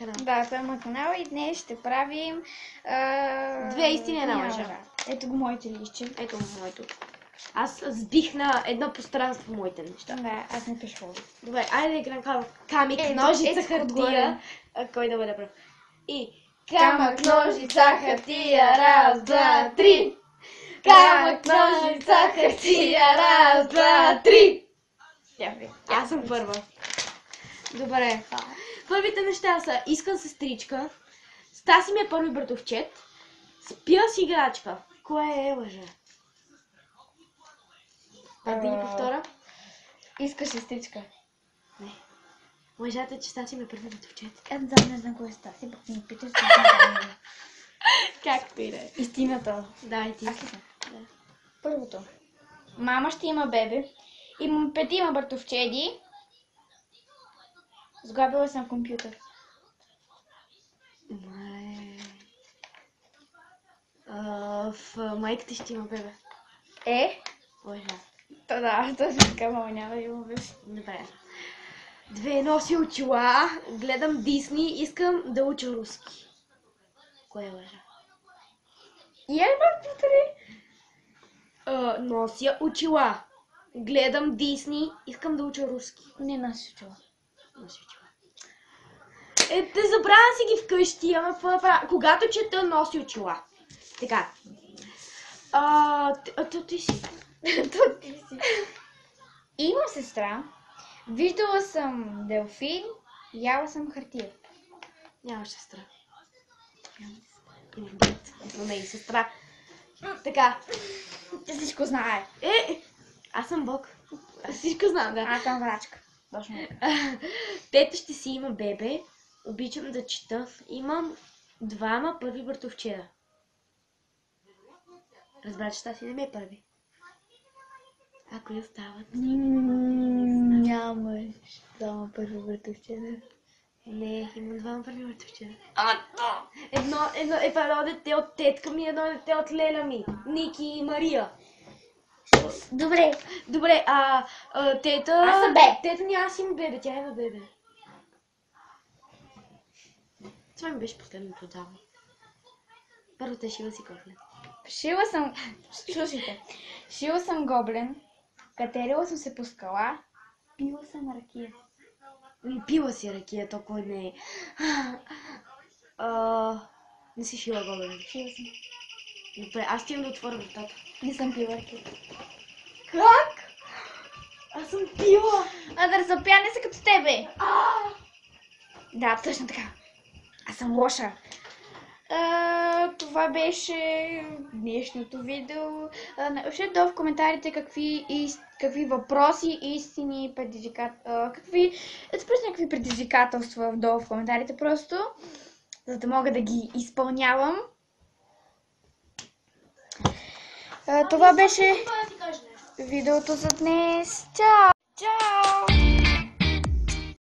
канал. Да, това е моят канал и днес ще правим... Две истини, една лъжа. Ето го моите листче. Ето моето. Аз сбих на едно пространство моите неща. Да, аз не пиша. Добре, айде да играем камък, ножица, хартия. Кой да бъде прав? И камък, ножица, хартия, раз, два, три. Камък, ножица, хартия, раз, два, три. Аз съм първа. Добре. Първите неща са: искам сестричка, Стаси ми е първи братовчет, спя с играчка. Кое е лъжа? Да ни повторя. Искаш сестричка? Не. Лъжата е, че Стаси ми е първи братовчет. Не знам кой е Стаси, пък ми питаш. Както и да е. Истината. Да, и ти. Да. Първото. Мама ще има бебе. Имам 5 братовчеди. Сглобила съм компютър. В майката ще има бебе. Лъжа. Да, точно така, мама няма да има бебе. Добре. 2 носи очила, гледам Дисни, искам да уча руски. Кое е лъжа? И е компютъри? Нося очила, гледам Дисни, искам да уча руски. Не носи очила. Носи очила. Те забравя си ги вкъщи, ама какво да правя? Когато чета, носи очила. Така. Ти си. Имам сестра. Виждала съм делфин. Яла съм хартия. Нямаш сестра. Имам брат. Но не и сестра. Така. Ти всичко знае. Аз съм Бог. Аз всичко знам, да. Аз съм врачка. Точно. Тета ще си има бебе. Обичам да чета. Имам 2 първи братовчеда. Разбра, че Стаси не ме е първи. А кои остават? Нямаш 2 първи братовчеда. Не, имам 2 първи братовчеда. Едно дете от тетка ми, едно дете от леля ми. Ники и Мария. Добре. Добре, тета... Аз съм бебе. Тета няма си има бебе, тя има бебе. Това ми беше последното давно. Първо те шила си гоблен. Шила съм... Слушайте. Шила съм гоблен. Катерила съм се по скала. Пила съм ракия. Пила си ракия, толкова не е. Не си шила гоблен. Шила съм. Добре, аз ти имам да отворя вратата. Не съм пила ракия. Как? Аз съм пила! Да разопя, не са като тебе. Да, точно така. Аз съм лоша. Това беше днешното видео. Напишете долу в коментарите какви въпроси, истини, какви предизвикателства долу в коментарите просто, за да мога да ги изпълнявам. Това беше видеото за днес. Чао! Чао!